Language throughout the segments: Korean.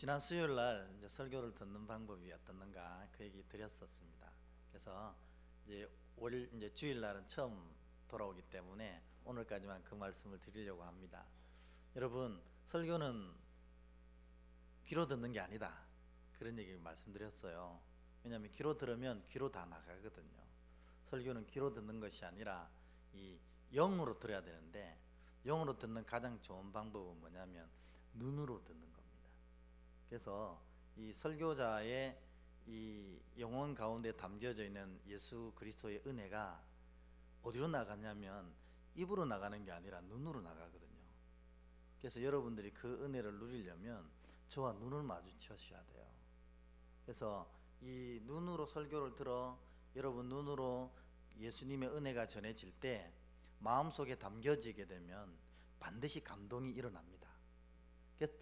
지난 수요일 날 이제 설교를 듣는 방법이 어떻는가 그 얘기 드렸었습니다. 그래서 이제 올 이제 주일 날은 처음 돌아오기 때문에 오늘까지만 그 말씀을 드리려고 합니다. 여러분, 설교는 귀로 듣는 게 아니다, 그런 얘기 말씀드렸어요. 왜냐하면 귀로 들으면 귀로 다 나가거든요. 설교는 귀로 듣는 것이 아니라 이 영으로 들어야 되는데, 영으로 듣는 가장 좋은 방법은 뭐냐면 눈으로 듣는 겁니다. 그래서 이 설교자의 이 영혼 가운데 담겨져 있는 예수 그리스도의 은혜가 어디로 나가냐면 입으로 나가는 게 아니라 눈으로 나가거든요. 그래서 여러분들이 그 은혜를 누리려면 저와 눈을 마주치셔야 돼요. 그래서 이 눈으로 설교를 들어 여러분 눈으로 예수님의 은혜가 전해질 때 마음속에 담겨지게 되면 반드시 감동이 일어납니다.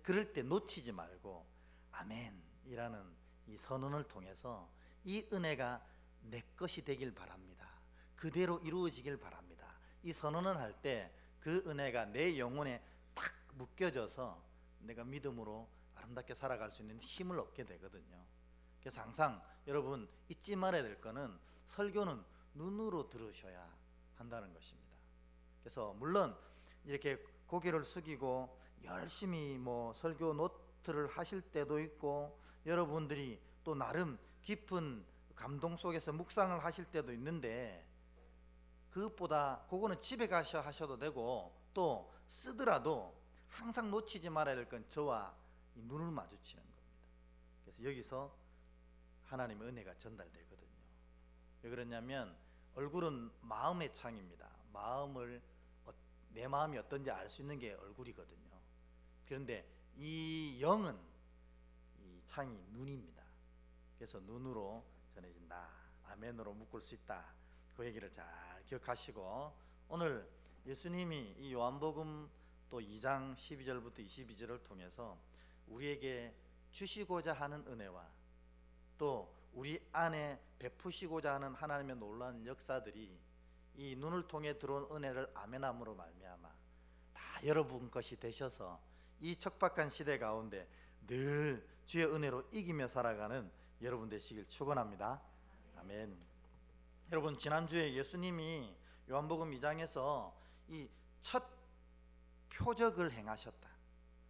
그럴 때 놓치지 말고 아멘이라는 이 선언을 통해서 이 은혜가 내 것이 되길 바랍니다, 그대로 이루어지길 바랍니다, 이 선언을 할 때 그 은혜가 내 영혼에 딱 묶여져서 내가 믿음으로 아름답게 살아갈 수 있는 힘을 얻게 되거든요. 그래서 항상 여러분 잊지 말아야 될 거는 설교는 눈으로 들으셔야 한다는 것입니다. 그래서 물론 이렇게 고개를 숙이고 열심히 설교 노트를 하실 때도 있고, 여러분들이 또 나름 깊은 감동 속에서 묵상을 하실 때도 있는데, 그것보다 그거는 집에 가셔 하셔도 되고, 또 쓰더라도 항상 놓치지 말아야 될 건 저와 이 눈을 마주치는 겁니다. 그래서 여기서 하나님의 은혜가 전달되거든요. 왜 그러냐면 얼굴은 마음의 창입니다. 내 마음이 어떤지 알 수 있는 게 얼굴이거든요. 그런데 이 영은 이 창이 눈입니다. 그래서 눈으로 전해진다, 아멘으로 묶을 수 있다, 그 얘기를 잘 기억하시고, 오늘 예수님이 이 요한복음 또 2장 12절부터 22절을 통해서 우리에게 주시고자 하는 은혜와 또 우리 안에 베푸시고자 하는 하나님의 놀라운 역사들이 이 눈을 통해 들어온 은혜를 아멘함으로 말미암아 다 여러분 것이 되셔서 이 척박한 시대 가운데 늘 주의 은혜로 이기며 살아가는 여러분 되시길 축원합니다. 아멘. 여러분, 지난주에 예수님이 요한복음 2장에서 이 첫 표적을 행하셨다,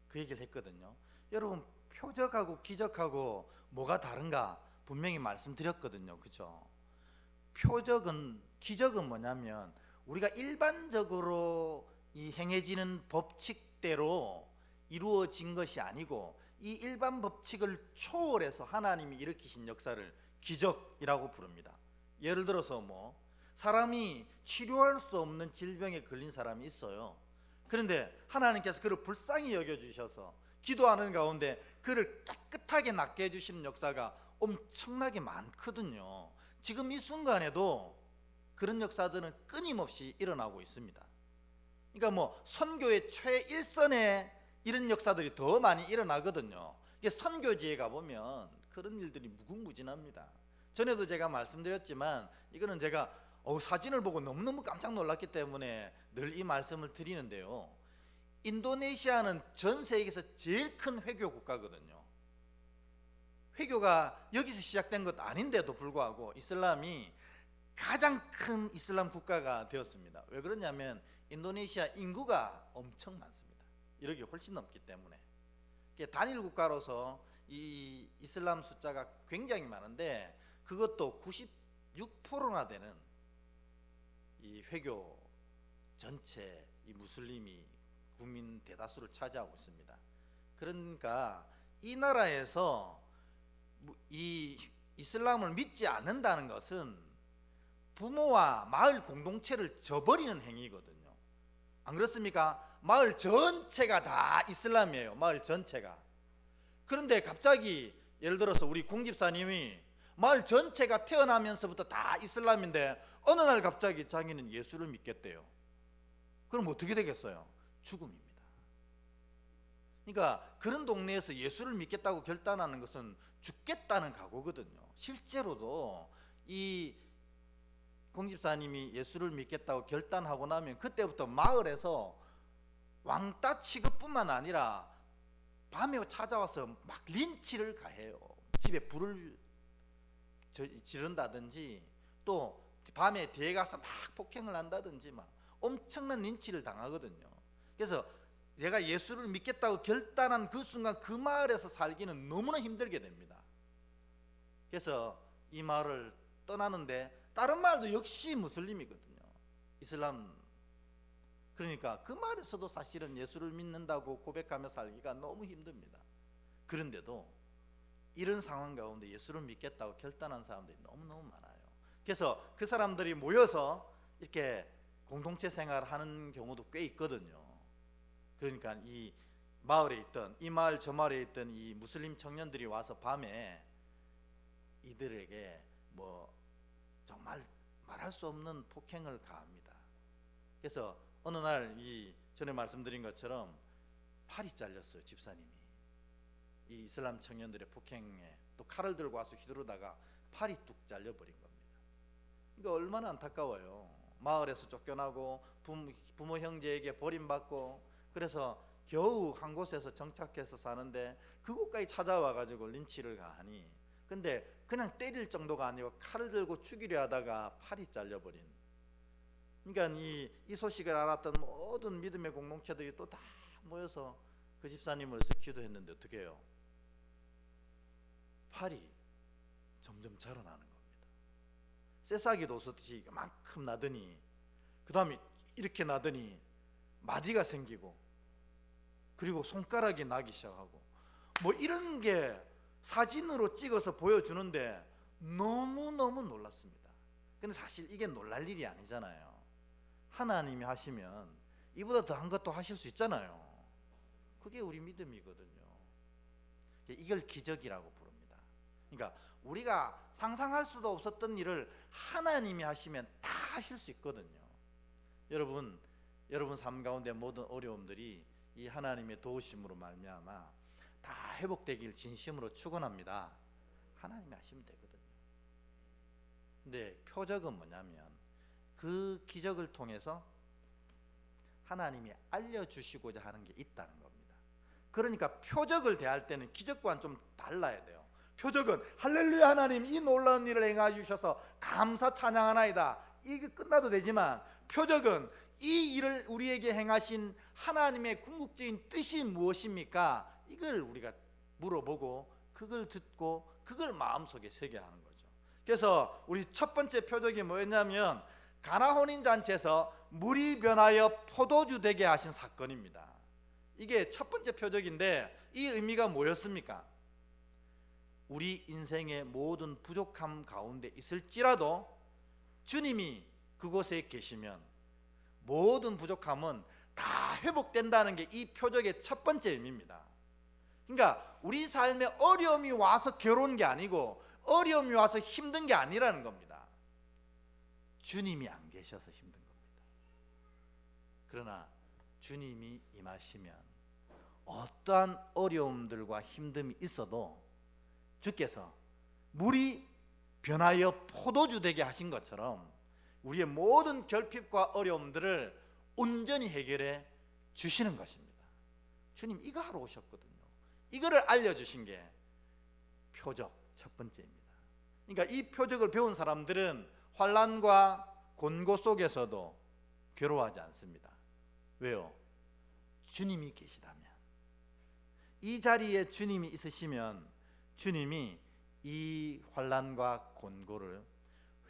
그 얘기를 했거든요. 여러분, 표적하고 기적하고 뭐가 다른가 분명히 말씀드렸거든요. 그죠? 기적은 뭐냐면 우리가 일반적으로 이 행해지는 법칙대로 이루어진 것이 아니고 이 일반 법칙을 초월해서 하나님이 일으키신 역사를 기적이라고 부릅니다. 예를 들어서 사람이 치료할 수 없는 질병에 걸린 사람이 있어요. 그런데 하나님께서 그를 불쌍히 여겨주셔서 기도하는 가운데 그를 깨끗하게 낫게 해주시는 역사가 엄청나게 많거든요. 지금 이 순간에도 그런 역사들은 끊임없이 일어나고 있습니다. 그러니까 선교의 최일선에 이런 역사들이 더 많이 일어나거든요. 이게 선교지에 가보면 그런 일들이 무궁무진합니다. 전에도 제가 말씀드렸지만 이거는 제가 사진을 보고 너무너무 깜짝 놀랐기 때문에 늘 이 말씀을 드리는데요. 인도네시아는 전 세계에서 제일 큰 회교 국가거든요. 회교가 여기서 시작된 것 아닌데도 불구하고 이슬람이 가장 큰 이슬람 국가가 되었습니다. 왜 그러냐면 인도네시아 인구가 엄청 많습니다. 1억이 훨씬 넘기 때문에. 단일 국가로서 이 이슬람 숫자가 굉장히 많은데 그것도 96%나 되는 이 회교 전체 이 무슬림이 국민 대다수를 차지하고 있습니다. 그러니까 이 나라에서 이 이슬람을 믿지 않는다는 것은 부모와 마을 공동체를 저버리는 행위거든요. 안 그렇습니까? 마을 전체가 다 이슬람이에요. 마을 전체가. 그런데 갑자기 예를 들어서 우리 공집사님이 마을 전체가 태어나면서부터 다 이슬람인데 어느 날 갑자기 자기는 예수를 믿겠대요. 그럼 어떻게 되겠어요? 죽음입니다. 그러니까 그런 동네에서 예수를 믿겠다고 결단하는 것은 죽겠다는 각오거든요. 실제로도 이 공집사님이 예수를 믿겠다고 결단하고 나면 그때부터 마을에서 왕따 취급뿐만 아니라 밤에 찾아와서 막 린치를 가해요. 집에 불을 지른다든지 또 밤에 뒤에 가서 막 폭행을 한다든지 막 엄청난 린치를 당하거든요. 그래서 내가 예수를 믿겠다고 결단한 그 순간 그 마을에서 살기는 너무나 힘들게 됩니다. 그래서 이 마을을 떠나는데 다른 마을도 역시 무슬림이거든요. 이슬람. 그러니까 그 마을에서도 사실은 예수를 믿는다고 고백하며 살기가 너무 힘듭니다. 그런데도 이런 상황 가운데 예수를 믿겠다고 결단한 사람들이 너무너무 많아요. 그래서 그 사람들이 모여서 이렇게 공동체 생활을 하는 경우도 꽤 있거든요. 그러니까 이 마을에 있던, 이 마을 저 마을에 있던 이 무슬림 청년들이 와서 밤에 이들에게 뭐 정말 말할 수 없는 폭행을 가합니다. 그래서 어느 날 이 전에 말씀드린 것처럼 팔이 잘렸어요. 집사님이 이 이슬람 청년들의 폭행에 또 칼을 들고 와서 휘두르다가 팔이 뚝 잘려버린 겁니다. 그러니까 얼마나 안타까워요. 마을에서 쫓겨나고 부모 형제에게 버림받고, 그래서 겨우 한 곳에서 정착해서 사는데 그곳까지 찾아와 가지고 린치를 가하니, 근데 그냥 때릴 정도가 아니고 칼을 들고 죽이려 하다가 팔이 잘려버린. 그러니까 이 소식을 알았던 모든 믿음의 공동체들이 또 다 모여서 그 집사님을 위해서 기도했는데 어떻게 해요? 팔이 점점 자라나는 겁니다. 새싹이 돋듯이 이만큼 나더니 그 다음에 이렇게 나더니 마디가 생기고, 그리고 손가락이 나기 시작하고, 뭐 이런 게 사진으로 찍어서 보여주는데 너무너무 놀랐습니다. 근데 사실 이게 놀랄 일이 아니잖아요. 하나님이 하시면 이보다 더한 것도 하실 수 있잖아요. 그게 우리 믿음이거든요. 이걸 기적이라고 부릅니다. 그러니까 우리가 상상할 수도 없었던 일을 하나님이 하시면 다 하실 수 있거든요. 여러분 삶 가운데 모든 어려움들이 이 하나님의 도우심으로 말미암아 다 회복되길 진심으로 축원합니다. 하나님이 하시면 되거든요. 근데 표적은 뭐냐면 그 기적을 통해서 하나님이 알려주시고자 하는 게 있다는 겁니다. 그러니까 표적을 대할 때는 기적과는 좀 달라야 돼요. 표적은 할렐루야 하나님 이 놀라운 일을 행하 주셔서 감사 찬양하나이다, 이게 끝나도 되지만, 표적은 이 일을 우리에게 행하신 하나님의 궁극적인 뜻이 무엇입니까? 이걸 우리가 물어보고 그걸 듣고 그걸 마음속에 새겨야 하는 거죠. 그래서 우리 첫 번째 표적이 뭐였냐면 가나 혼인잔치에서 물이 변하여 포도주 되게 하신 사건입니다. 이게 첫 번째 표적인데 이 의미가 뭐였습니까? 우리 인생의 모든 부족함 가운데 있을지라도 주님이 그곳에 계시면 모든 부족함은 다 회복된다는 게 이 표적의 첫 번째 의미입니다. 그러니까 우리 삶에 어려움이 와서 괴로운 게 아니고 어려움이 와서 힘든 게 아니라는 겁니다. 주님이 안 계셔서 힘든 겁니다. 그러나 주님이 임하시면 어떠한 어려움들과 힘듦이 있어도 주께서 물이 변하여 포도주 되게 하신 것처럼 우리의 모든 결핍과 어려움들을 온전히 해결해 주시는 것입니다. 주님 이거 하러 오셨거든요. 이거를 알려주신 게 표적 첫 번째입니다. 그러니까 이 표적을 배운 사람들은 환난과 곤고 속에서도 괴로워하지 않습니다. 왜요? 주님이 계시다면, 이 자리에 주님이 있으시면 주님이 이 환난과 곤고를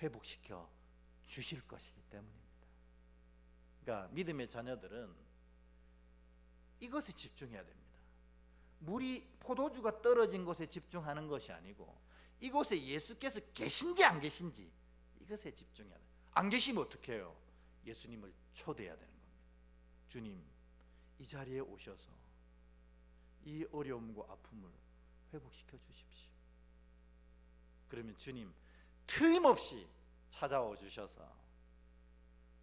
회복시켜 주실 것이기 때문입니다. 그러니까 믿음의 자녀들은 이것에 집중해야 됩니다. 물이 포도주가 떨어진 곳에 집중하는 것이 아니고 이곳에 예수께서 계신지 안 계신지 이것에 집중해야 돼요. 안 계시면 어떻게 해요? 예수님을 초대해야 되는 겁니다. 주님 이 자리에 오셔서 이 어려움과 아픔을 회복시켜 주십시오. 그러면 주님 틀림없이 찾아와 주셔서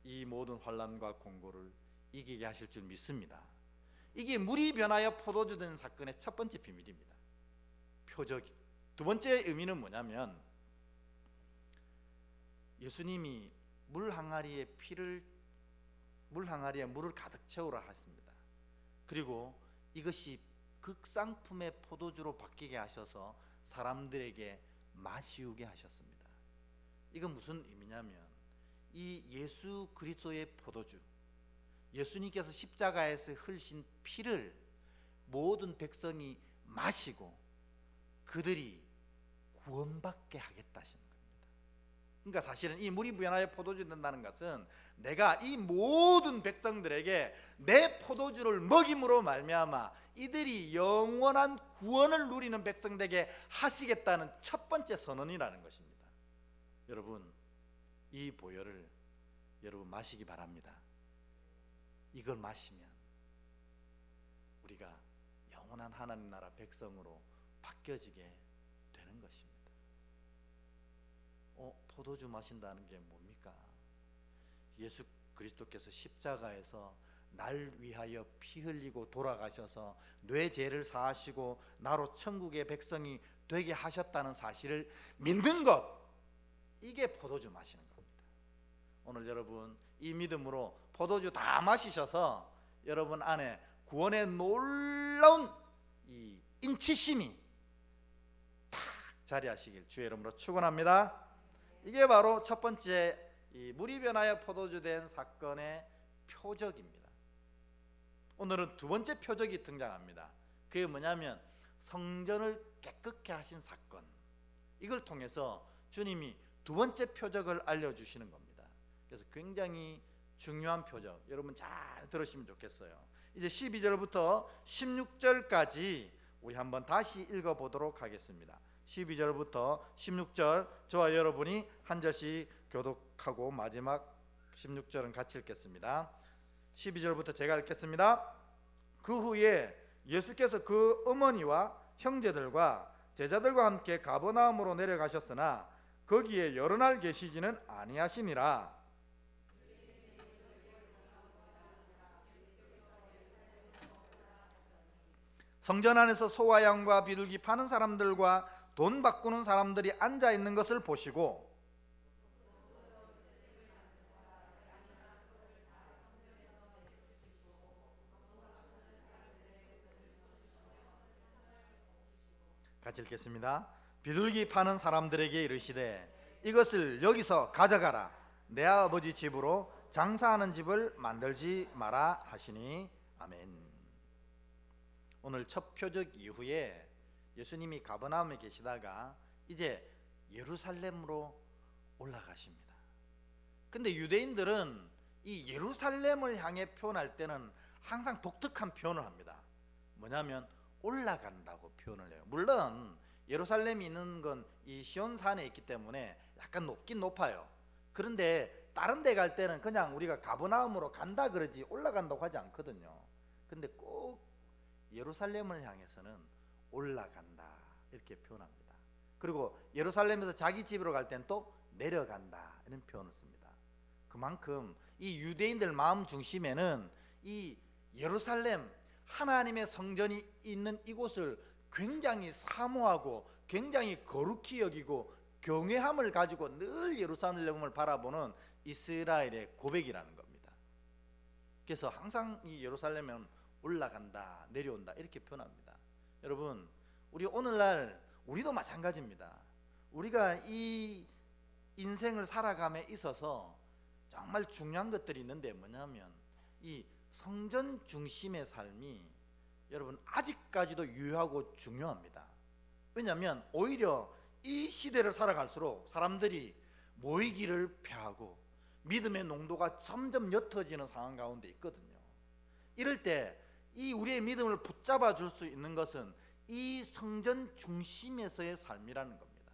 이 모든 환난과 공고를 이기게 하실 줄 믿습니다. 이게 물이 변하여 포도주 된 사건의 첫 번째 비밀입니다. 표적. 두 번째 의미는 뭐냐면 예수님이 물 항아리에 물을 가득 채우라 하십니다. 그리고 이것이 극상품의 포도주로 바뀌게 하셔서 사람들에게 마시우게 하셨습니다. 이건 무슨 의미냐면 이 예수 그리스도의 포도주, 예수님께서 십자가에서 흘리신 피를 모든 백성이 마시고 그들이 구원받게 하겠다 하시는 겁니다. 그러니까 사실은 이 물이 부연하여 포도주 된다는 것은 내가 이 모든 백성들에게 내 포도주를 먹임으로 말미암아 이들이 영원한 구원을 누리는 백성 되게 하시겠다는 첫 번째 선언이라는 것입니다. 여러분, 이 보혈을 여러분 마시기 바랍니다. 이걸 마시면 우리가 영원한 하나님 나라 백성으로 바뀌어지게 되는 것입니다. 포도주 마신다는 게 뭡니까? 예수 그리스도께서 십자가에서 날 위하여 피 흘리고 돌아가셔서 뇌 죄를 사하시고 나로 천국의 백성이 되게 하셨다는 사실을 믿는 것, 이게 포도주 마시는 겁니다. 오늘 여러분 이 믿음으로 포도주 다 마시셔서 여러분 안에 구원의 놀라운 이 인치심이 탁 자리하시길 주의 이름으로 축원합니다. 이게 바로 첫 번째 이 물이 변하여 포도주 된 사건의 표적입니다. 오늘은 두 번째 표적이 등장합니다. 그게 뭐냐면 성전을 깨끗게 하신 사건. 이걸 통해서 주님이 두 번째 표적을 알려주시는 겁니다. 그래서 굉장히 중요한 표적, 여러분 잘 들으시면 좋겠어요. 이제 12절부터 16절까지 우리 한번 다시 읽어보도록 하겠습니다. 12절부터 16절 저와 여러분이 한 절씩 교독하고 마지막 16절은 같이 읽겠습니다. 12절부터 제가 읽겠습니다. 그 후에 예수께서 그 어머니와 형제들과 제자들과 함께 가버나움으로 내려가셨으나 거기에 여러 날 계시지는 아니하시니라. 성전 안에서 소와 양과 비둘기 파는 사람들과 돈 바꾸는 사람들이 앉아 있는 것을 보시고 같이 읽겠습니다. 비둘기 파는 사람들에게 이르시되 이것을 여기서 가져가라. 내 아버지 집으로 장사하는 집을 만들지 마라 하시니 아멘. 오늘 첫 표적 이후에 예수님이 가버나움에 계시다가 이제 예루살렘으로 올라가십니다. 근데 유대인들은 이 예루살렘을 향해 표현할 때는 항상 독특한 표현을 합니다. 뭐냐면 올라간다고 표현을 해요. 물론 예루살렘이 있는 건 이 시온산에 있기 때문에 약간 높긴 높아요. 그런데 다른 데 갈 때는 그냥 우리가 가버나움으로 간다 그러지 올라간다고 하지 않거든요. 근데 꼭 예루살렘을 향해서는 올라간다 이렇게 표현합니다. 그리고 예루살렘에서 자기 집으로 갈 때는 또 내려간다 이런 표현을 씁니다. 그만큼 이 유대인들 마음 중심에는 이 예루살렘 하나님의 성전이 있는 이곳을 굉장히 사모하고 굉장히 거룩히 여기고 경외함을 가지고 늘 예루살렘을 바라보는 이스라엘의 고백이라는 겁니다. 그래서 항상 이 예루살렘은 올라간다 내려온다 이렇게 표현합니다. 여러분 우리 오늘날 우리도 마찬가지입니다. 우리가 이 인생을 살아감에 있어서 정말 중요한 것들이 있는데 뭐냐면 이 성전 중심의 삶이 여러분 아직까지도 유효하고 중요합니다. 왜냐하면 오히려 이 시대를 살아갈수록 사람들이 모이기를 피하고 믿음의 농도가 점점 옅어지는 상황 가운데 있거든요. 이럴 때 이 우리의 믿음을 붙잡아 줄 수 있는 것은 이 성전 중심에서의 삶이라는 겁니다.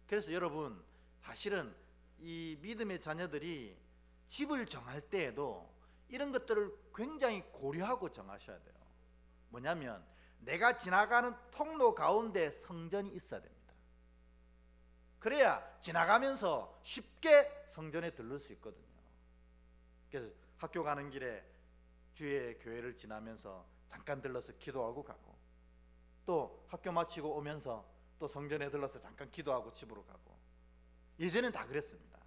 그래서 여러분 사실은 이 믿음의 자녀들이 집을 정할 때에도 이런 것들을 굉장히 고려하고 정하셔야 돼요. 뭐냐면 내가 지나가는 통로 가운데 성전이 있어야 됩니다. 그래야 지나가면서 쉽게 성전에 들를 수 있거든요. 그래서 학교 가는 길에 주의 교회를 지나면서 잠깐 들러서 기도하고 가고 또 학교 마치고 오면서 또 성전에 들러서 잠깐 기도하고 집으로 가고 예전엔 다 그랬습니다.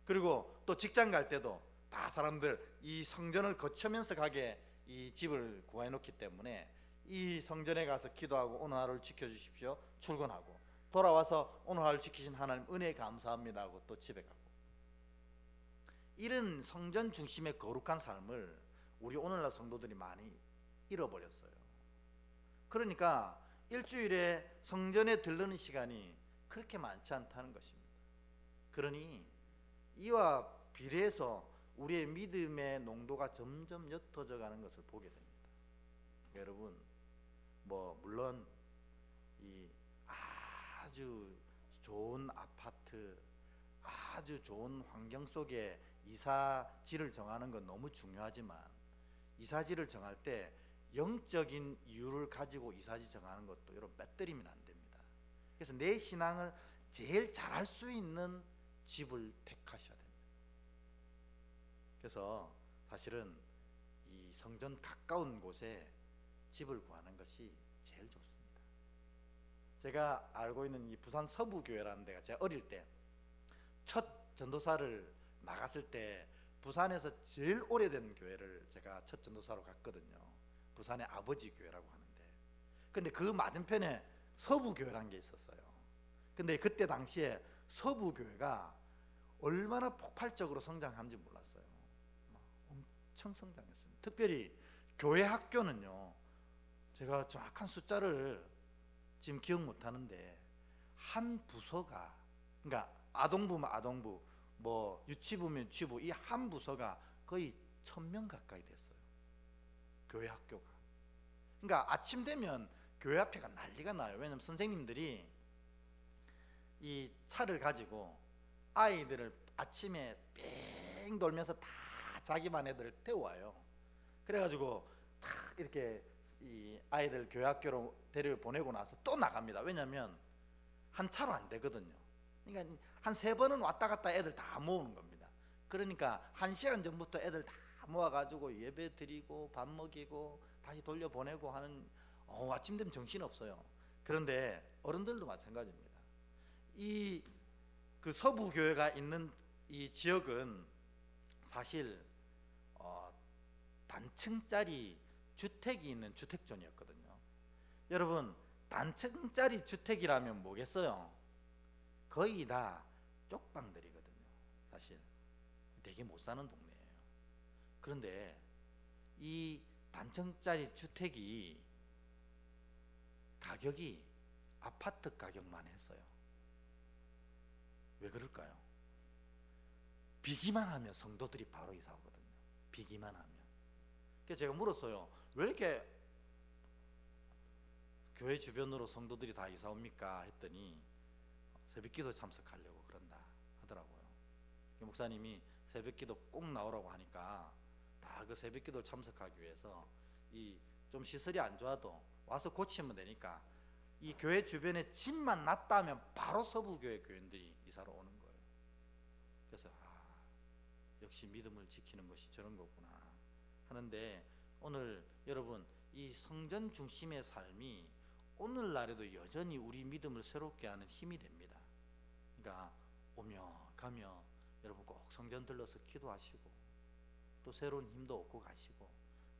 그리고 또 직장 갈 때도 다 사람들 이 성전을 거치면서 가게 이 집을 구해 놓기 때문에 이 성전에 가서 기도하고 오늘 하루를 지켜주십시오. 출근하고 돌아와서 오늘 하루를 지키신 하나님 은혜 감사합니다 하고 또 집에 가고, 이런 성전 중심의 거룩한 삶을 우리 오늘날 성도들이 많이 잃어버렸어요. 그러니까 일주일에 성전에 들르는 시간이 그렇게 많지 않다는 것입니다. 그러니 이와 비례해서 우리의 믿음의 농도가 점점 옅어져 가는 것을 보게 됩니다. 여러분, 물론 이 아주 좋은 아파트, 아주 좋은 환경 속에 이사지를 정하는 건 너무 중요하지만, 이사지를 정할 때 영적인 이유를 가지고 이사지 정하는 것도 여러분 빼뜨리면 안 됩니다. 그래서 내 신앙을 제일 잘할 수 있는 집을 택하셔야 됩니다. 그래서 사실은 이 성전 가까운 곳에 집을 구하는 것이 제일 좋습니다. 제가 알고 있는 이 부산 서부교회라는 데가, 제가 어릴 때 첫 전도사를 나갔을 때 부산에서 제일 오래된 교회를 제가 첫 전도사로 갔거든요. 부산의 아버지 교회라고 하는데, 근데 그 맞은편에 서부교회라는 게 있었어요. 근데 그때 당시에 서부교회가 얼마나 폭발적으로 성장하는지 몰랐어요. 엄청 성장했습니다. 특별히 교회 학교는요, 제가 정확한 숫자를 지금 기억 못하는데 한 부서가, 그러니까 아동부면 아동부, 유치부면 유치부, 이 한 부서가 거의 1000명 가까이 됐어요. 교회 학교가. 그러니까 아침 되면 교회 앞에가 난리가 나요. 왜냐하면 선생님들이 이 차를 가지고 아이들을 아침에 뺑 돌면서 다 자기만 애들을 태워와요. 그래가지고 탁 이렇게 이 아이들 교회 학교로 데려 보내고 나서 또 나갑니다. 왜냐하면 한 차로 안 되거든요. 그러니까 한 3번은 왔다 갔다 애들 다 모으는 겁니다. 그러니까 1시간 전부터 애들 다 모아가지고 예배 드리고 밥 먹이고 다시 돌려보내고 하는, 아침 되면 정신없어요. 그런데 어른들도 마찬가지입니다. 이 그 서부교회가 있는 이 지역은 사실 단층짜리 주택이 있는 주택존이었거든요. 여러분, 단층짜리 주택이라면 뭐겠어요? 거의 다 쪽방들이거든요. 사실 되게 못 사는 동네예요. 그런데 이 단층짜리 주택이 가격이 아파트 가격만 했어요. 왜 그럴까요? 비기만 하면 성도들이 바로 이사 오거든요. 비기만 하면. 그래서 제가 물었어요. 왜 이렇게 교회 주변으로 성도들이 다 이사 옵니까? 했더니 새벽기도 참석하려고 그런다 하더라고요. 목사님이 새벽기도 꼭 나오라고 하니까 다 그 새벽기도를 참석하기 위해서 이 좀 시설이 안 좋아도 와서 고치면 되니까 이 교회 주변에 집만 났다면 바로 서부교회 교인들이 이사로 오는 거예요. 그래서 역시 믿음을 지키는 것이 저런 거구나 하는데, 오늘 여러분, 이 성전 중심의 삶이 오늘날에도 여전히 우리 믿음을 새롭게 하는 힘이 됩니다. 그러니까 오며 가며 여러분 꼭 성전 들러서 기도하시고 또 새로운 힘도 얻고 가시고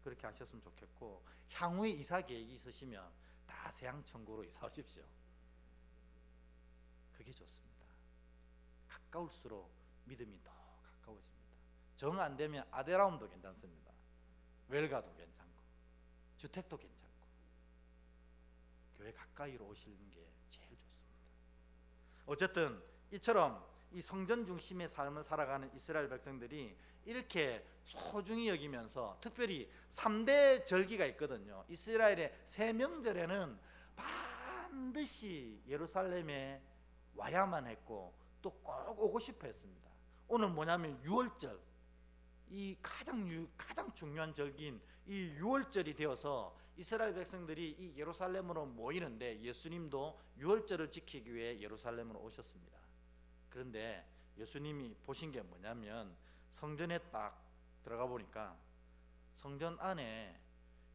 그렇게 하셨으면 좋겠고, 향후에 이사 계획이 있으시면 다 세양천고로 이사 오십시오. 그게 좋습니다. 가까울수록 믿음이 더 가까워집니다. 정 안 되면 아데라움도 괜찮습니다. 웰가도 괜찮고 주택도 괜찮고 교회 가까이로 오시는 게 제일 좋습니다. 어쨌든 이처럼 이 성전 중심의 삶을 살아가는 이스라엘 백성들이 이렇게 소중히 여기면서, 특별히 3대 절기가 있거든요. 이스라엘의 새 명절에는 반드시 예루살렘에 와야만 했고 또 꼭 오고 싶어 했습니다. 오늘 뭐냐면 6월절, 이 가장 중요한 절기인 이 6월절이 되어서 이스라엘 백성들이 이 예루살렘으로 모이는데, 예수님도 6월절을 지키기 위해 예루살렘으로 오셨습니다. 그런데 예수님이 보신 게 뭐냐면, 성전에 딱 들어가 보니까 성전 안에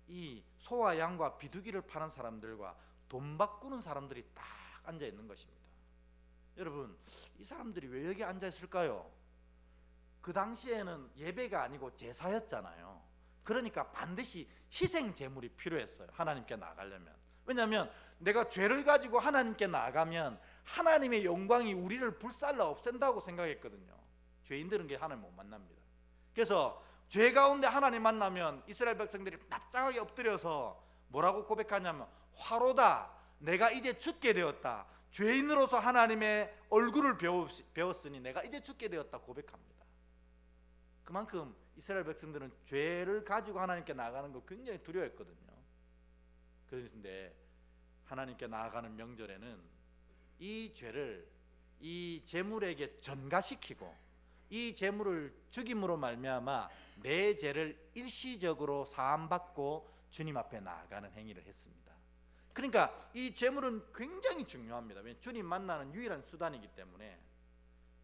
이 소와 양과 비둘기를 파는 사람들과 돈 바꾸는 사람들이 딱 앉아 있는 것입니다. 여러분, 이 사람들이 왜 여기 앉아 있을까요? 그 당시에는 예배가 아니고 제사였잖아요. 그러니까 반드시 희생 제물이 필요했어요. 하나님께 나아가려면. 왜냐하면 내가 죄를 가지고 하나님께 나아가면 하나님의 영광이 우리를 불살라 없앤다고 생각했거든요. 죄인들은 하나님 못 만납니다. 그래서 죄 가운데 하나님 만나면 이스라엘 백성들이 납작하게 엎드려서 뭐라고 고백하냐면, 화로다, 내가 이제 죽게 되었다, 죄인으로서 하나님의 얼굴을 배웠으니 내가 이제 죽게 되었다 고백합니다. 그만큼 이스라엘 백성들은 죄를 가지고 하나님께 나아가는 걸 굉장히 두려워했거든요. 그런데 하나님께 나아가는 명절에는 이 죄를 이 제물에게 전가시키고 이 제물을 죽임으로 말미암아 내 죄를 일시적으로 사함받고 주님 앞에 나아가는 행위를 했습니다. 그러니까 이 제물은 굉장히 중요합니다. 왜냐하면 주님 만나는 유일한 수단이기 때문에.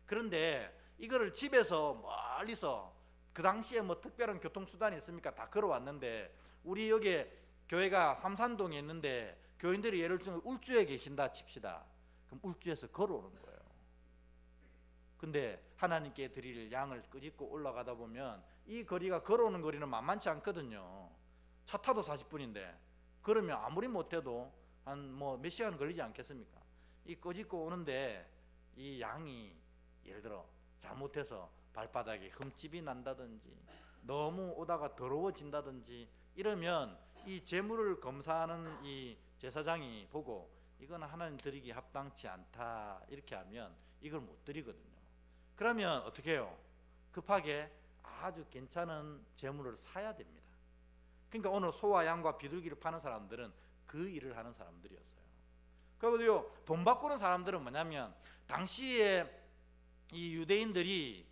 그런데 이거를 집에서 멀리서, 그 당시에 뭐 특별한 교통수단이 있습니까? 다 걸어왔는데, 우리 여기 교회가 삼산동에 있는데 교인들이 예를 들면 울주에 계신다 칩시다. 그럼 울주에서 걸어오는 거예요. 근데 하나님께 드릴 양을 끄집고 올라가다 보면 이 거리가, 걸어오는 거리는 만만치 않거든요. 차 타도 40분인데 그러면 아무리 못해도 한 뭐 몇 시간 걸리지 않겠습니까? 이 끄집고 오는데 이 양이 예를 들어 잘못해서 발바닥에 흠집이 난다든지 너무 오다가 더러워진다든지 이러면 이 제물을 검사하는 이 제사장이 보고 이건 하나님 드리기 합당치 않다 이렇게 하면 이걸 못 드리거든요. 그러면 어떻게 해요? 급하게 아주 괜찮은 제물을 사야 됩니다. 그러니까 오늘 소와 양과 비둘기를 파는 사람들은 그 일을 하는 사람들이었어요. 그리고 돈 바꾸는 사람들은 뭐냐면, 당시에 이 유대인들이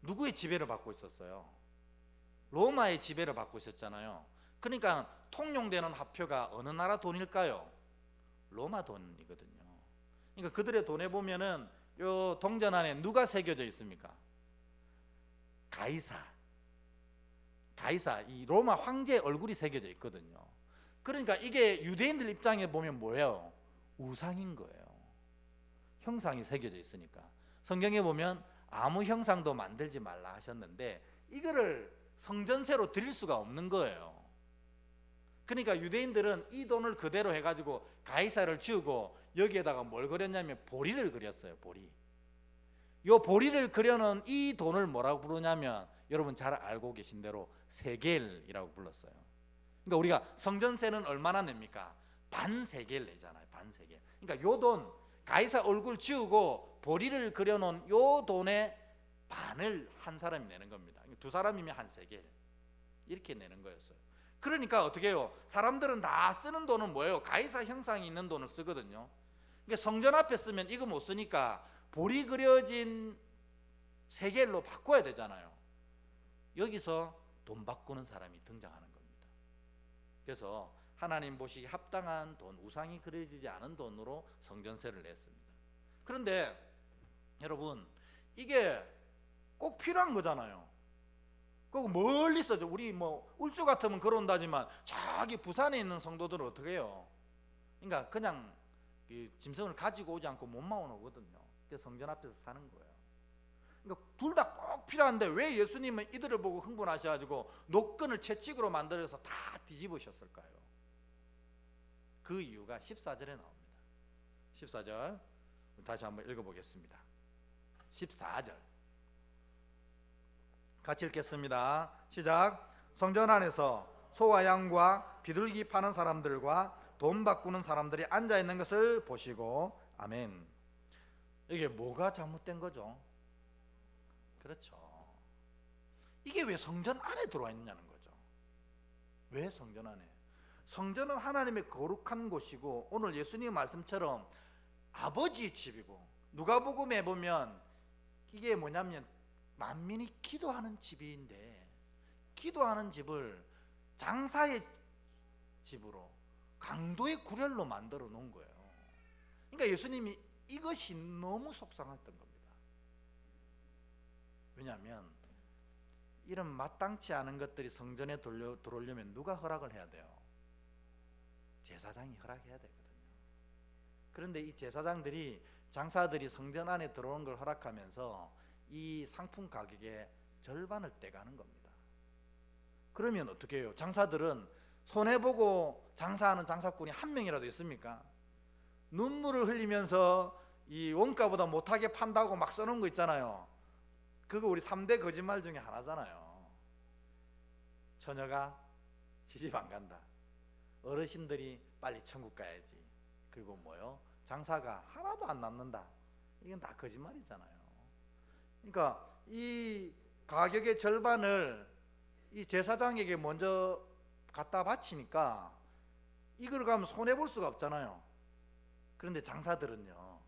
누구의 지배를 받고 있었어요? 로마의 지배를 받고 있었잖아요. 그러니까 통용되는 화표가 어느 나라 돈일까요? 로마 돈이거든요. 그러니까 그들의 돈에 보면은 요 동전 안에 누가 새겨져 있습니까? 가이사, 이 로마 황제의 얼굴이 새겨져 있거든요. 그러니까 이게 유대인들 입장에 보면 뭐예요? 우상인 거예요. 형상이 새겨져 있으니까. 성경에 보면 아무 형상도 만들지 말라 하셨는데 이거를 성전세로 드릴 수가 없는 거예요. 그러니까 유대인들은 이 돈을 그대로 해가지고 가이사를 지우고 여기에다가 뭘 그렸냐면 보리를 그렸어요. 보리. 요 보리를 그려놓은 이 돈을 뭐라고 부르냐면, 여러분 잘 알고 계신 대로 세겔이라고 불렀어요. 그러니까 우리가 성전세는 얼마나 냅니까? 반 세겔 내잖아요. 반 세겔. 그러니까 요 돈, 가이사 얼굴 지우고 보리를 그려놓은 요 돈의 반을 한 사람이 내는 겁니다. 두 사람이면 한 세겔 이렇게 내는 거였어요. 그러니까 어떻게 해요? 사람들은 다 쓰는 돈은 뭐예요? 가이사 형상이 있는 돈을 쓰거든요. 그러니까 성전 앞에 쓰면 이거 못 쓰니까 볼이 그려진 세겔로 바꿔야 되잖아요. 여기서 돈 바꾸는 사람이 등장하는 겁니다. 그래서 하나님 보시기 합당한 돈, 우상이 그려지지 않은 돈으로 성전세를 냈습니다. 그런데 여러분, 이게 꼭 필요한 거잖아요. 그 멀리서, 우리 뭐 울주 같으면 걸어온다지만 저기 부산에 있는 성도들은 어떻게 해요? 그러니까 그냥 짐승을 가지고 오지 않고 몸만 오거든요. 그래서 성전 앞에서 사는 거예요. 그러니까 둘 다 꼭 필요한데 왜 예수님은 이들을 보고 흥분하셔가지고 노끈을 채찍으로 만들어서 다 뒤집으셨을까요? 그 이유가 14절에 나옵니다. 14절 다시 한번 읽어보겠습니다. 14절 같이 읽겠습니다. 시작. 성전 안에서 소와 양과 비둘기 파는 사람들과 돈 바꾸는 사람들이 앉아있는 것을 보시고. 아멘. 이게 뭐가 잘못된 거죠? 그렇죠. 이게 왜 성전 안에 들어와 있냐는 거죠. 왜 성전 안에? 성전은 하나님의 거룩한 곳이고 오늘 예수님 말씀처럼 아버지의 집이고, 누가복음에 보면 이게 뭐냐면 만민이 기도하는 집인데, 기도하는 집을 장사의 집으로, 강도의 구렬로 만들어 놓은 거예요. 그러니까 예수님이 이것이 너무 속상했던 겁니다. 왜냐하면 이런 마땅치 않은 것들이 성전에 들어오려면 누가 허락을 해야 돼요? 제사장이 허락해야 되거든요. 그런데 이 제사장들이, 장사들이 성전 안에 들어오는 걸 허락하면서 이 상품 가격의 절반을 떼가는 겁니다. 그러면 어떻게 해요? 장사들은 손해보고 장사하는 장사꾼이 한 명이라도 있습니까? 눈물을 흘리면서 이 원가보다 못하게 판다고 막 써놓은 거 있잖아요. 그거 우리 3대 거짓말 중에 하나잖아요. 처녀가 시집 안 간다. 어르신들이 빨리 천국 가야지. 그리고 뭐요? 장사가 하나도 안 남는다. 이건 다 거짓말이잖아요. 그러니까 이 가격의 절반을 이 제사장에게 먼저 갖다 바치니까 이걸 가면 손해볼 수가 없잖아요. 그런데 장사들은요,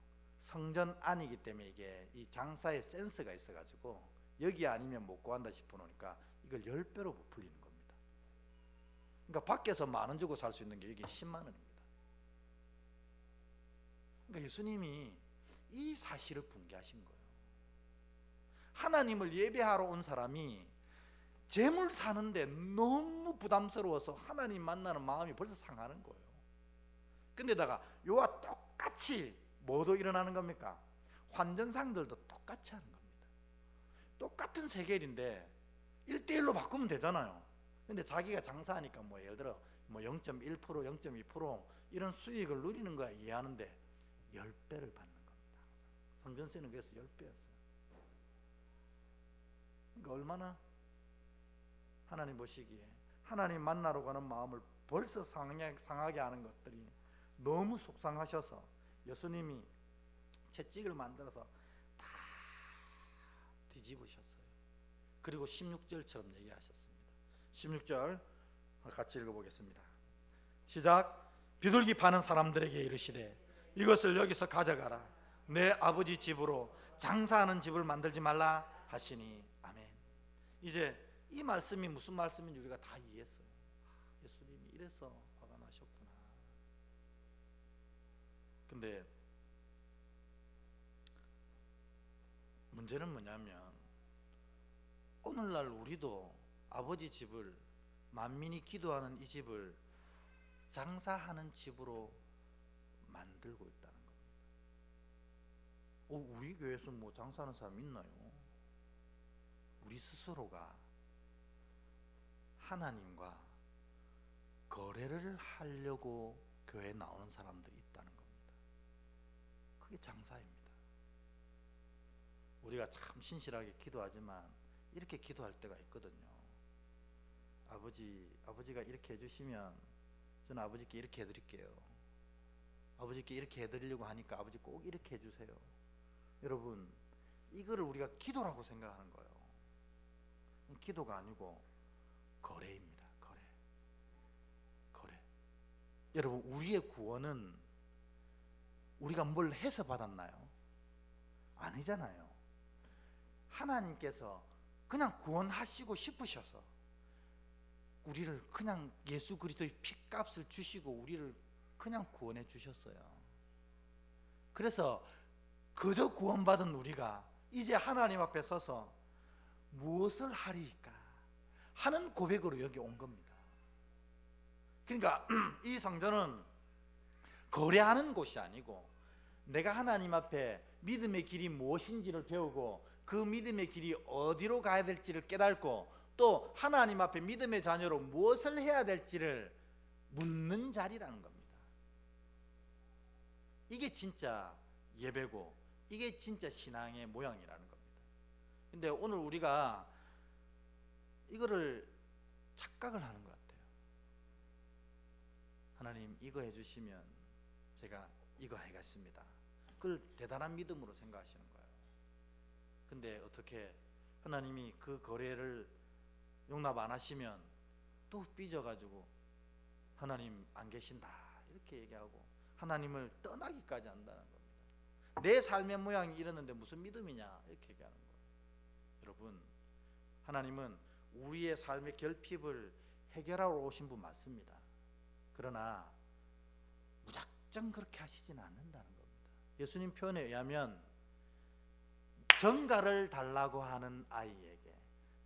성전 안이기 때문에 이게 이 장사의 센스가 있어가지고 여기 아니면 못 구한다 싶어놓으니까 이걸 10배로 부풀리는 겁니다. 그러니까 밖에서 10,000원 주고 살 수 있는 게 여기 10만 원입니다. 그러니까 예수님이 이 사실을 붕괴하신 거예요. 하나님을 예배하러 온 사람이 재물 사는데 너무 부담스러워서 하나님 만나는 마음이 벌써 상하는 거예요. 근데다가 요와 똑같이 뭐도 일어나는 겁니까? 환전상들도 똑같이 하는 겁니다. 똑같은 세겔인데 1대1로 바꾸면 되잖아요. 근데 자기가 장사하니까 뭐 예를 들어 뭐 0.1%, 0.2% 이런 수익을 누리는 거야 이해하는데 10배를 받는 겁니다. 성전세는 그래서 10배였어요. 그러니까 얼마나 하나님 보시기에 하나님 만나러 가는 마음을 벌써 상하게 하는 것들이 너무 속상하셔서 예수님이 채찍을 만들어서 다 뒤집으셨어요. 그리고 16절처럼 얘기하셨습니다. 16절 같이 읽어보겠습니다. 시작. 비둘기 파는 사람들에게 이르시되 이것을 여기서 가져가라. 내 아버지 집으로 장사하는 집을 만들지 말라 하시니 아멘. 이제 이 말씀이 무슨 말씀인지 우리가 다 이해했어요. 예수님이 이래서 화가 나셨구나. 근데 문제는 뭐냐면 오늘날 우리도 아버지 집을 만민이 기도하는 이 집을 장사하는 집으로 만들고 있다는 겁니다. 우리 교회에서 뭐 장사하는 사람 있나요? 우리 스스로가 하나님과 거래를 하려고 교회에 나오는 사람들이 있다는 겁니다. 그게 장사입니다. 우리가 참 신실하게 기도하지만 이렇게 기도할 때가 있거든요. 아버지가 이렇게 해주시면 저는 아버지께 이렇게 해드릴게요. 아버지께 이렇게 해드리려고 하니까 아버지 꼭 이렇게 해주세요. 여러분, 이거를 우리가 기도라고 생각하는 거예요. 기도가 아니고 거래입니다. 거래. 여러분, 우리의 구원은 우리가 뭘 해서 받았나요? 아니잖아요. 하나님께서 그냥 구원하시고 싶으셔서 우리를 그냥 예수 그리스도의 피값을 주시고 우리를 그냥 구원해 주셨어요. 그래서 그저 구원받은 우리가 이제 하나님 앞에 서서 무엇을 하리까 하는 고백으로 여기 온 겁니다. 그러니까 이 성전은 거래하는 곳이 아니고 내가 하나님 앞에 믿음의 길이 무엇인지를 배우고 그 믿음의 길이 어디로 가야 될지를 깨닫고 또 하나님 앞에 믿음의 자녀로 무엇을 해야 될지를 묻는 자리라는 겁니다. 이게 진짜 예배고 이게 진짜 신앙의 모양이라는 겁니다. 근데 오늘 우리가 이거를 착각을 하는 것 같아요. 하나님 이거 해주시면 제가 이거 해겠습니다. 그걸 대단한 믿음으로 생각하시는 거예요. 근데 어떻게 하나님이 그 거래를 용납 안 하시면 또 삐져가지고 하나님 안 계신다 이렇게 얘기하고 하나님을 떠나기까지 한다는 겁니다. 내 삶의 모양이 이러는데 무슨 믿음이냐 이렇게 얘기하는 거예요. 여러분, 하나님은 우리의 삶의 결핍을 해결하러 오신 분 맞습니다. 그러나 무작정 그렇게 하시지는 않는다는 겁니다. 예수님 표현에 의하면 전가를 달라고 하는 아이에게,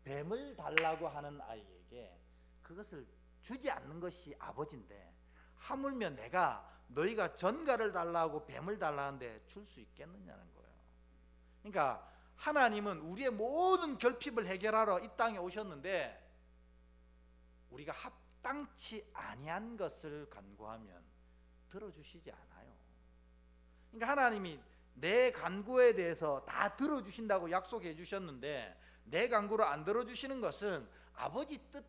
뱀을 달라고 하는 아이에게 그것을 주지 않는 것이 아버지인데 하물며 내가 너희가 전가를 달라고 뱀을 달라는데 줄 수 있겠느냐는 거예요. 그러니까 하나님은 우리의 모든 결핍을 해결하러 이 땅에 오셨는데 우리가 합당치 아니한 것을 간구하면 들어주시지 않아요. 그러니까 하나님이 내 간구에 대해서 다 들어주신다고 약속해 주셨는데 내 간구를 안 들어주시는 것은 아버지 뜻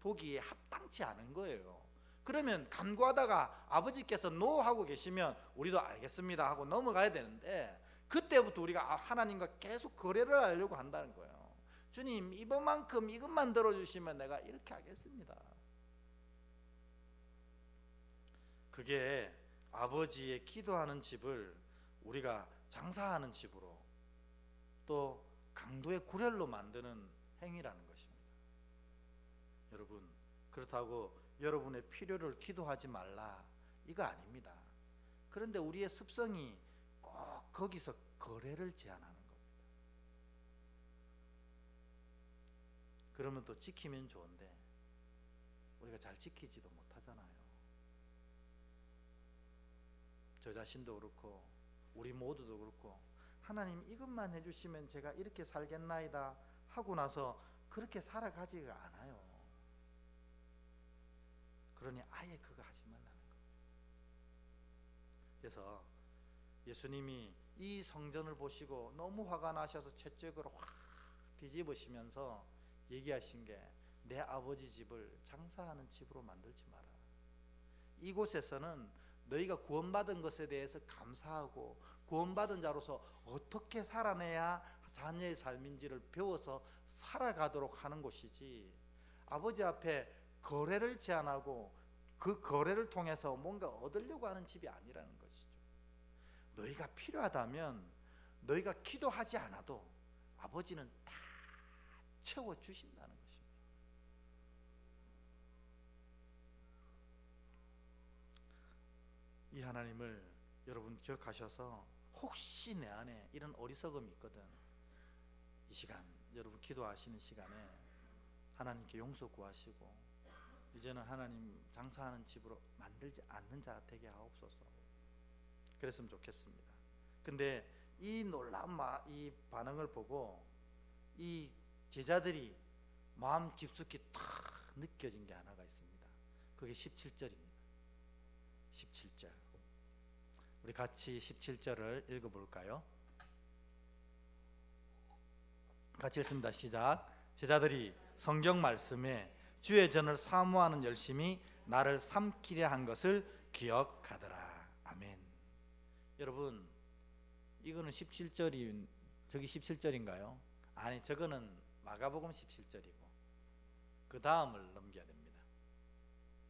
보기에 합당치 않은 거예요. 그러면 간구하다가 아버지께서 노 하고 계시면 우리도 알겠습니다 하고 넘어가야 되는데 그때부터 우리가 하나님과 계속 거래를 하려고 한다는 거예요. 주님, 이번만큼 이것만 들어주시면 내가 이렇게 하겠습니다. 그게 아버지의 기도하는 집을 우리가 장사하는 집으로 또 강도의 구렬로 만드는 행위라는 것입니다. 여러분, 그렇다고 여러분의 필요를 기도하지 말라 이거 아닙니다. 그런데 우리의 습성이 꼭 거기서 거래를 제한하는 겁니다. 그러면 또 지키면 좋은데 우리가 잘 지키지도 못하잖아요. 저 자신도 그렇고 우리 모두도 그렇고 하나님 이것만 해주시면 제가 이렇게 살겠나이다 하고 나서 그렇게 살아가지가 않아요. 그러니 아예 그거 하지 말라는 거예요. 그래서 예수님이 이 성전을 보시고 너무 화가 나셔서 채찍으로 확 뒤집으시면서 얘기하신 게 내 아버지 집을 장사하는 집으로 만들지 마라. 이곳에서는 너희가 구원받은 것에 대해서 감사하고 구원받은 자로서 어떻게 살아내야 자녀의 삶인지를 배워서 살아가도록 하는 곳이지 아버지 앞에 거래를 제한하고 그 거래를 통해서 뭔가 얻으려고 하는 집이 아니라는 것이죠. 너희가 필요하다면 너희가 기도하지 않아도 아버지는 다 채워주신다는 것입니다. 이 하나님을 여러분 기억하셔서 혹시 내 안에 이런 어리석음이 있거든 이 시간 여러분 기도하시는 시간에 하나님께 용서 구하시고 이제는 하나님 장사하는 집으로 만들지 않는 자 되게 하옵소서. 그랬으면 좋겠습니다. 근데 이 놀라운 이 반응을 보고 이 제자들이 마음 깊숙이 탁 느껴진 게 하나가 있습니다. 그게 17절입니다. 17절 우리 같이 17절을 읽어볼까요? 같이 읽습니다. 시작. 제자들이 성경 말씀에 주의 전을 사모하는 열심히 나를 삼키려 한 것을 기억하더라. 아멘. 여러분 이거는 17절이 저기 17절인가요? 아니 저거는 마가복음 17절이고 그 다음을 넘겨야 됩니다.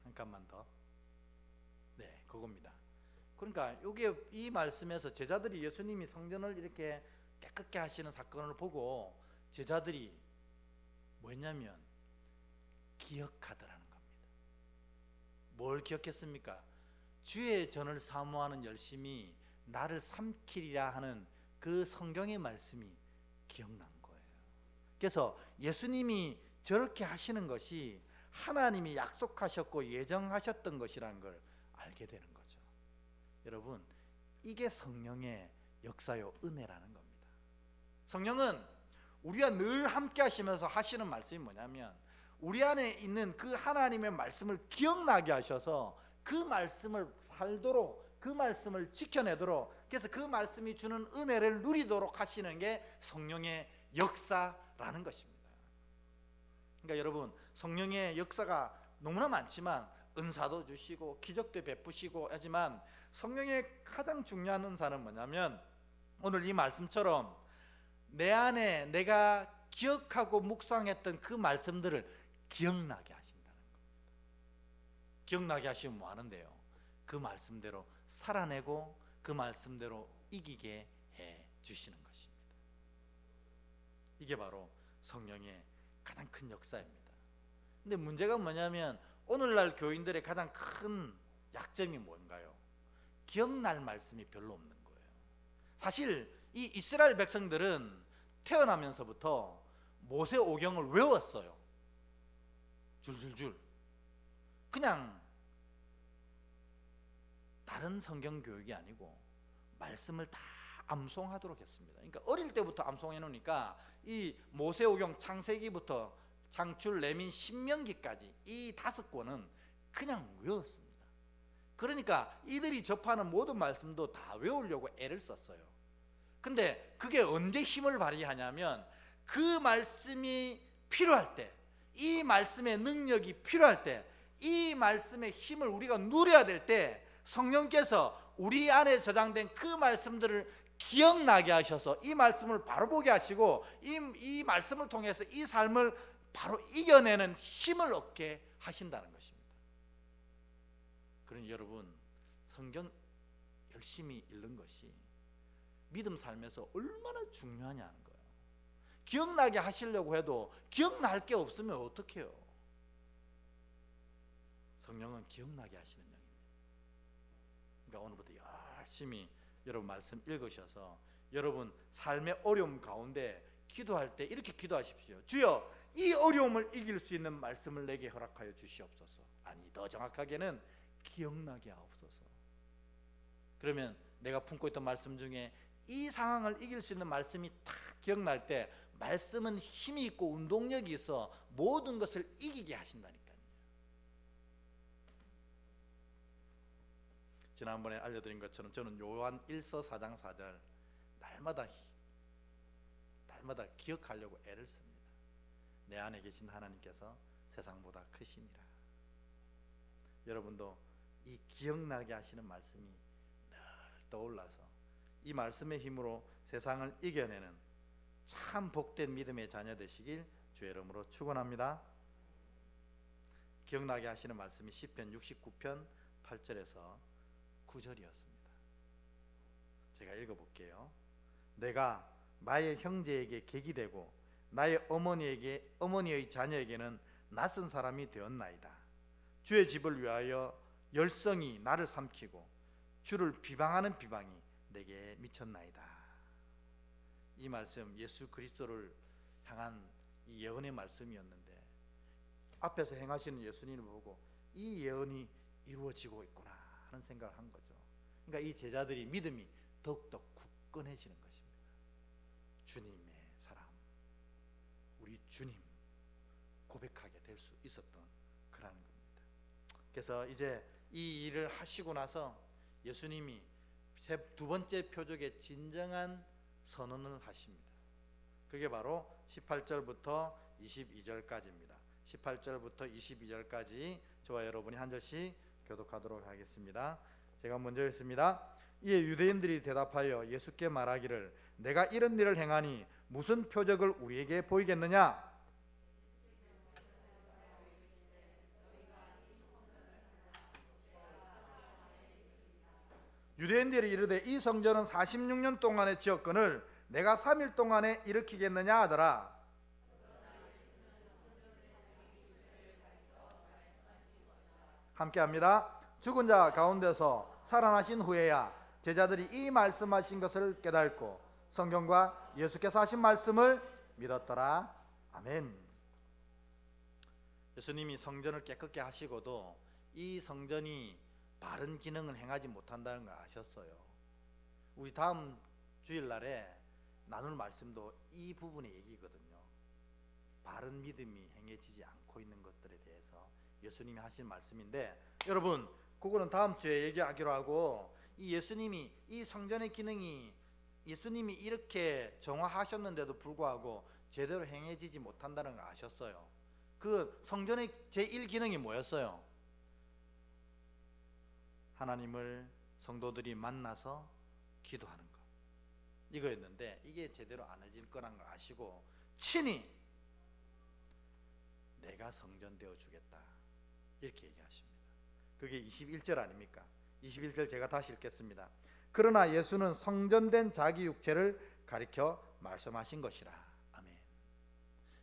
한 칸만 더. 네, 그겁니다. 그러니까 이게 이 말씀에서 제자들이 예수님이 성전을 이렇게 깨끗게 하시는 사건을 보고 제자들이 뭐였냐면 기억하더라는 겁니다. 뭘 기억했습니까? 주의 전을 사모하는 열심히 나를 삼키리라 하는 그 성경의 말씀이 기억난 거예요. 그래서 예수님이 저렇게 하시는 것이 하나님이 약속하셨고 예정하셨던 것이라는 걸 알게 되는 거죠. 여러분 이게 성령의 역사요 은혜라는 겁니다. 성령은 우리와 늘 함께 하시면서 하시는 말씀이 뭐냐면 우리 안에 있는 그 하나님의 말씀을 기억나게 하셔서 그 말씀을 살도록 그 말씀을 지켜내도록 그래서 그 말씀이 주는 은혜를 누리도록 하시는 게 성령의 역사라는 것입니다. 그러니까 여러분 성령의 역사가 너무나 많지만 은사도 주시고 기적도 베푸시고 하지만 성령의 가장 중요한 은사는 뭐냐면 오늘 이 말씀처럼 내 안에 내가 기억하고 묵상했던 그 말씀들을 기억나게 하신다는 겁니다. 기억나게 하시면 뭐 하는데요? 그 말씀대로 살아내고 그 말씀대로 이기게 해 주시는 것입니다. 이게 바로 성령의 가장 큰 역사입니다. 근데 문제가 뭐냐면 오늘날 교인들의 가장 큰 약점이 뭔가요? 기억날 말씀이 별로 없는 거예요. 사실 이 이스라엘 백성들은 태어나면서부터 모세오경을 외웠어요. 줄줄줄. 그냥 다른 성경 교육이 아니고 말씀을 다 암송하도록 했습니다. 그러니까 어릴 때부터 암송해 놓으니까 이 모세오경 창세기부터 창출, 레민, 신명기까지 이 5권은 그냥 외웠습니다. 그러니까 이들이 접하는 모든 말씀도 다 외우려고 애를 썼어요. 근데 그게 언제 힘을 발휘하냐면 그 말씀이 필요할 때, 이 말씀의 능력이 필요할 때, 이 말씀의 힘을 우리가 누려야 될 때 성령께서 우리 안에 저장된 그 말씀들을 기억나게 하셔서 이 말씀을 바로 보게 하시고 이 말씀을 통해서 이 삶을 바로 이겨내는 힘을 얻게 하신다는 것입니다. 그러니 여러분, 성경 열심히 읽는 것이 믿음 삶에서 얼마나 중요하냐는 거예요. 기억나게 하시려고 해도 기억날 게 없으면 어떡해요? 성령은 기억나게 하시는 영입니다. 그러니까 오늘부터 열심히 여러분 말씀 읽으셔서 여러분 삶의 어려움 가운데 기도할 때 이렇게 기도하십시오. 주여, 이 어려움을 이길 수 있는 말씀을 내게 허락하여 주시옵소서. 아니, 더 정확하게는 기억나게 하옵소서. 그러면 내가 품고 있던 말씀 중에 이 상황을 이길 수 있는 말씀이 딱 기억날 때 말씀은 힘이 있고 운동력이 있어 모든 것을 이기게 하신다니까요. 지난번에 알려드린 것처럼 저는 요한 1서 4장 4절 날마다 기억하려고 애를 씁니다. 내 안에 계신 하나님께서 세상보다 크시니라. 여러분도 이 기억나게 하시는 말씀이 늘 떠올라서 이 말씀의 힘으로 세상을 이겨내는 참 복된 믿음의 자녀 되시길 주의 이름으로 축원합니다. 기억나게 하시는 말씀이 시편 69편 8절에서 9절이었습니다. 제가 읽어볼게요. 내가 나의 형제에게 객이 되고 나의 어머니의 자녀에게는 낯선 사람이 되었나이다. 주의 집을 위하여 열성이 나를 삼키고 주를 비방하는 비방이 내게 미쳤나이다. 이 말씀 예수 그리스도를 향한 이 예언의 말씀이었는데 앞에서 행하시는 예수님을 보고 이 예언이 이루어지고 있구나 하는 생각을 한 거죠. 그러니까 이 제자들이 믿음이 더욱더 굳건해지는 것입니다. 주님의 사람, 우리 주님 고백하게 될 수 있었던 그런 겁니다. 그래서 이제 이 일을 하시고 나서 예수님이 두 번째 표적의 진정한 선언을 하십니다. 그게 바로 18절부터 22절까지입니다. 18절부터 22절까지 저와 여러분이 한 절씩 교독하도록 하겠습니다. 제가 먼저 읽습니다. 이에 유대인들이 대답하여 예수께 말하기를 내가 이런 일을 행하니 무슨 표적을 우리에게 보이겠느냐? 유대인들이 이르되 이 성전은 46년 동안의 지었건을 내가 3일 동안에 일으키겠느냐 하더라. 함께합니다. 죽은 자 가운데서 살아나신 후에야 제자들이 이 말씀하신 것을 깨닫고 성경과 예수께서 하신 말씀을 믿었더라. 아멘. 예수님이 성전을 깨끗게 하시고도 이 성전이 바른 기능을 행하지 못한다는 걸 아셨어요. 우리 다음 주일날에 나눌 말씀도 이 부분의 얘기거든요. 바른 믿음이 행해지지 않고 있는 것들에 대해서 예수님이 하신 말씀인데 여러분 그거는 다음 주에 얘기하기로 하고 이 예수님이 이 성전의 기능이 예수님이 이렇게 정화하셨는데도 불구하고 제대로 행해지지 못한다는 걸 아셨어요. 그 성전의 제1기능이 뭐였어요? 하나님을 성도들이 만나서 기도하는 것, 이거였는데 이게 제대로 안 해질 거란 걸 아시고 친히 내가 성전 되어 주겠다 이렇게 얘기하십니다. 그게 21절 아닙니까? 21절 제가 다시 읽겠습니다. 그러나 예수는 성전된 자기 육체를 가리켜 말씀하신 것이라. 아멘.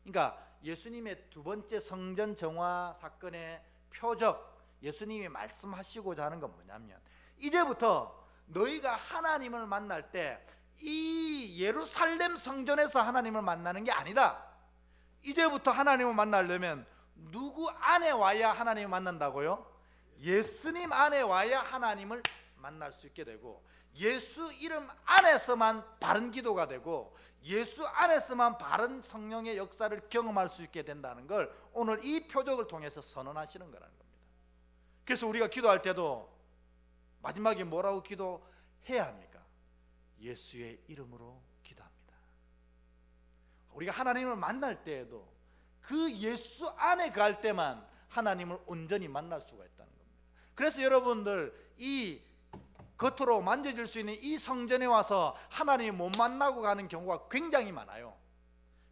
그러니까 예수님의 두 번째 성전 정화 사건의 표적, 예수님이 말씀하시고자 하는 건 뭐냐면 이제부터 너희가 하나님을 만날 때 이 예루살렘 성전에서 하나님을 만나는 게 아니다. 이제부터 하나님을 만나려면 누구 안에 와야 하나님을 만난다고요? 예수님 안에 와야 하나님을 만날 수 있게 되고 예수 이름 안에서만 바른 기도가 되고 예수 안에서만 바른 성령의 역사를 경험할 수 있게 된다는 걸 오늘 이 표적을 통해서 선언하시는 거라는 겁니다. 그래서 우리가 기도할 때도 마지막에 뭐라고 기도해야 합니까? 예수의 이름으로 기도합니다. 우리가 하나님을 만날 때에도 그 예수 안에 갈 때만 하나님을 온전히 만날 수가 있다는 겁니다. 그래서 여러분들 이 겉으로 만져질 수 있는 이 성전에 와서 하나님 못 만나고 가는 경우가 굉장히 많아요.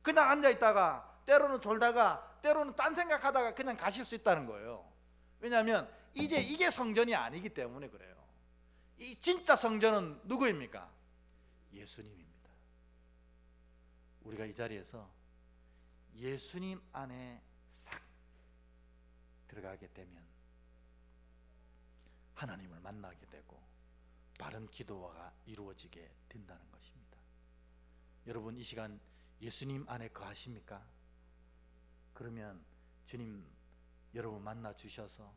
그냥 앉아있다가 때로는 졸다가 때로는 딴 생각하다가 그냥 가실 수 있다는 거예요. 왜냐하면 이제 이게 성전이 아니기 때문에 그래요. 이 진짜 성전은 누구입니까? 예수님입니다. 우리가 이 자리에서 예수님 안에 싹 들어가게 되면 하나님을 만나게 되고 바른 기도가 이루어지게 된다는 것입니다. 여러분 이 시간 예수님 안에 거하십니까? 그러면 주님 여러분 만나 주셔서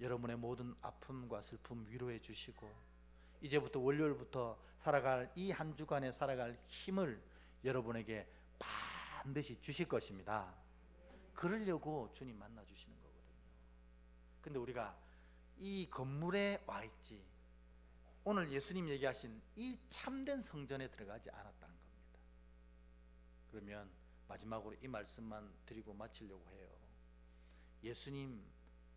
여러분의 모든 아픔과 슬픔 위로해 주시고 이제부터 월요일부터 살아갈 이 한 주간에 살아갈 힘을 여러분에게 반드시 주실 것입니다. 그러려고 주님 만나 주시는 거거든요. 근데 우리가 이 건물에 와 있지 오늘 예수님 얘기하신 이 참된 성전에 들어가지 않았다는 겁니다. 그러면 마지막으로 이 말씀만 드리고 마치려고 해요. 예수님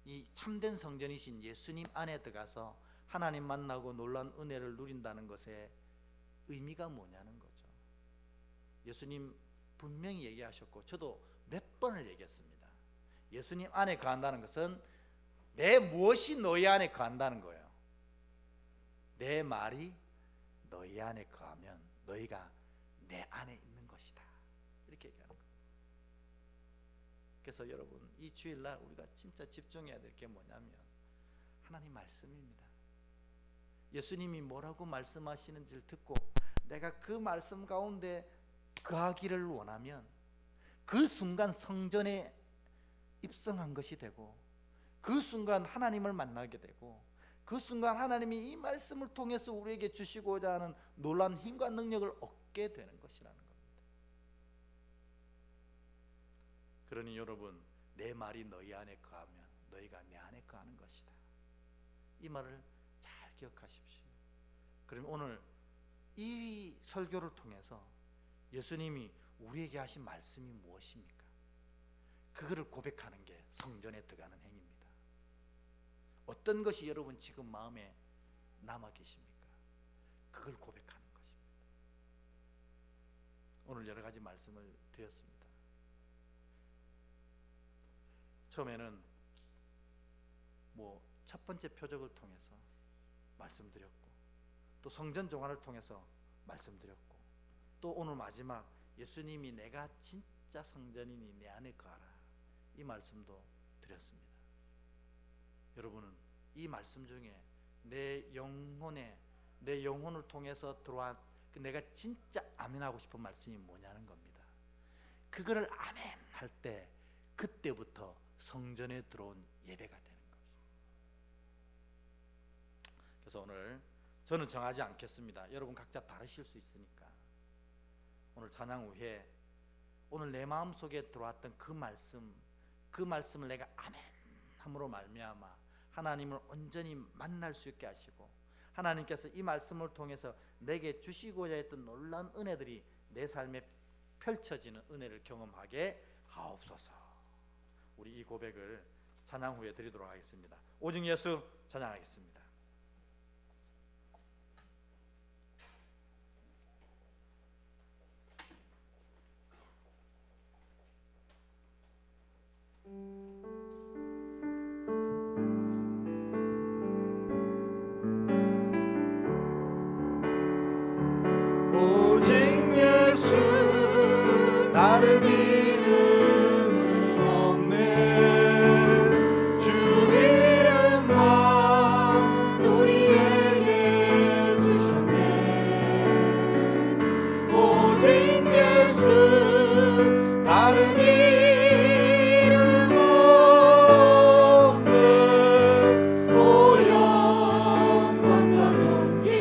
이 참된 성전이신 예수님 안에 들어가서 하나님 만나고 놀라운 은혜를 누린다는 것의 의미가 뭐냐는 거죠. 예수님 분명히 얘기하셨고 저도 몇 번을 얘기했습니다. 예수님 안에 거한다는 것은 내 무엇이 너희 안에 거한다는 거예요. 내 말이 너희 안에 거하면 너희가 내 안에 있는 것이다. 이렇게 얘기하는 거예요. 그래서 여러분 이 주일날 우리가 진짜 집중해야 될 게 뭐냐면 하나님 말씀입니다. 예수님이 뭐라고 말씀하시는지를 듣고 내가 그 말씀 가운데 거하기를 원하면 그 순간 성전에 입성한 것이 되고 그 순간 하나님을 만나게 되고 그 순간 하나님이 이 말씀을 통해서 우리에게 주시고자 하는 놀라운 힘과 능력을 얻게 되는 것이라는 겁니다. 그러니 여러분 내 말이 너희 안에 거하면 너희가 내 안에 거하는 것이다. 이 말을 잘 기억하십시오. 그럼 오늘 이 설교를 통해서 예수님이 우리에게 하신 말씀이 무엇입니까? 그거를 고백하는 게 성전에 들어가는 행위입니다. 어떤 것이 여러분 지금 마음에 남아 계십니까? 그걸 고백하는 것입니다. 오늘 여러 가지 말씀을 드렸습니다. 처음에는 첫 번째 표적을 통해서 말씀드렸고 또 성전 종안을 통해서 말씀드렸고 또 오늘 마지막 예수님이 내가 진짜 성전이니 내 안에 거하라 이 말씀도 드렸습니다. 여러분은 이 말씀 중에 내 영혼을 통해서 들어와 내가 진짜 아멘하고 싶은 말씀이 뭐냐는 겁니다. 그거를 아멘 할 때 그때부터 성전에 들어온 예배가 되는 거죠. 그래서 오늘 저는 정하지 않겠습니다. 여러분 각자 다르실 수 있으니까 오늘 찬양 후에 오늘 내 마음속에 들어왔던 그 말씀을 내가 아멘 함으로 말미암아 하나님을 온전히 만날 수 있게 하시고 하나님께서 이 말씀을 통해서 내게 주시고자 했던 놀라운 은혜들이 내 삶에 펼쳐지는 은혜를 경험하게 하옵소서. 우리 이 고백을 찬양 후에 드리도록 하겠습니다. 오직 예수 찬양하겠습니다. 오직 예수 다른 이름은 없네. 주 이름만 우리에게 주셨네. 오직 예수 다른 이름 없네. 오 영광과 존귀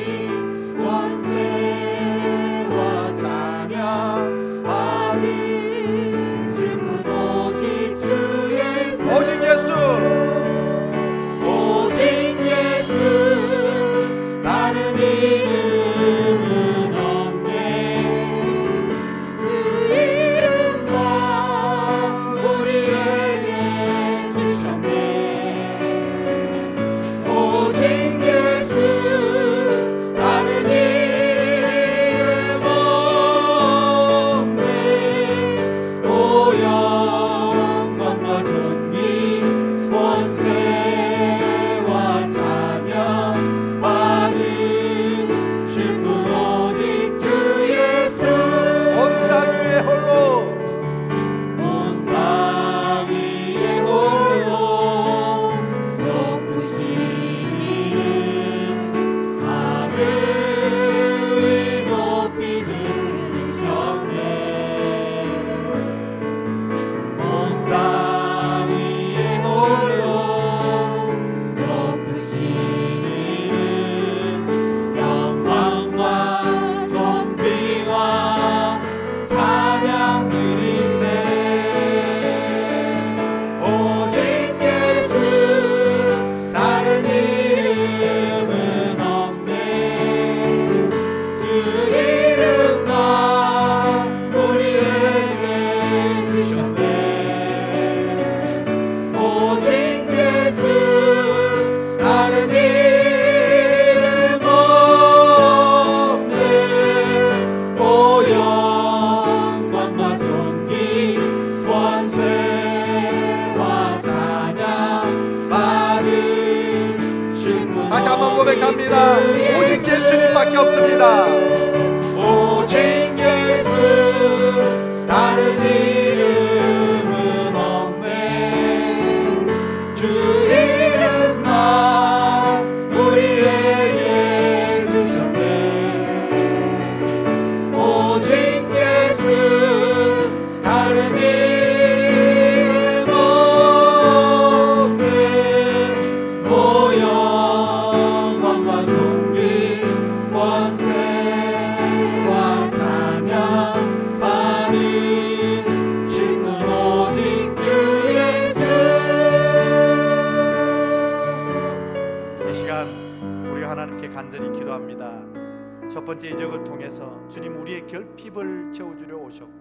첫 번째 이적을 통해서 주님 우리의 결핍을 채워주려 오셨고,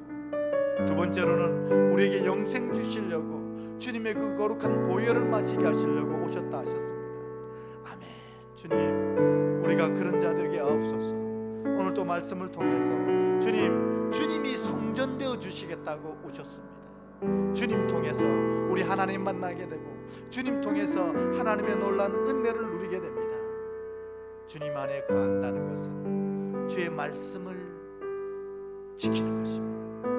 두 번째로는 우리에게 영생 주시려고 주님의 그 거룩한 보혈을 마시게 하시려고 오셨다 하셨습니다. 아멘. 주님, 우리가 그런 자 되게 하옵소서. 오늘 또 말씀을 통해서 주님이 성전 되어 주시겠다고 오셨습니다. 주님 통해서 우리 하나님 만나게 되고, 주님 통해서 하나님의 놀라운 은혜를 누리게 됩니다. 주님 안에 거한다는 것은 주의 말씀을 지키는 것입니다.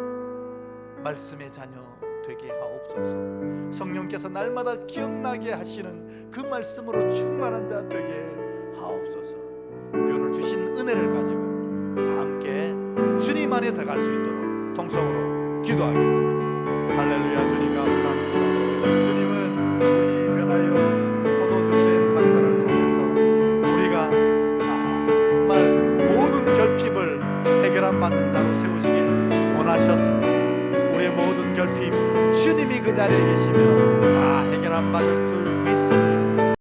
말씀의 자녀 되게 하옵소서. 성령께서 날마다 기억나게 하시는 그 말씀으로 충만한 자 되게 하옵소서. 우리 오늘 주신 은혜를 가지고 다 함께 주님 안에 들어갈 수 있도록 통성으로 기도하겠습니다. 할렐루야. 주님 감사합니다. 주님은 우리 변하여 포도주된 삶을 통해서 우리가 정말 모든 결핍을 해결한 받는 자로 세우시길 원하셨습니다. 우리의 모든 결핍 주님이 그 자리에 계시며 다 해결한 받을 줄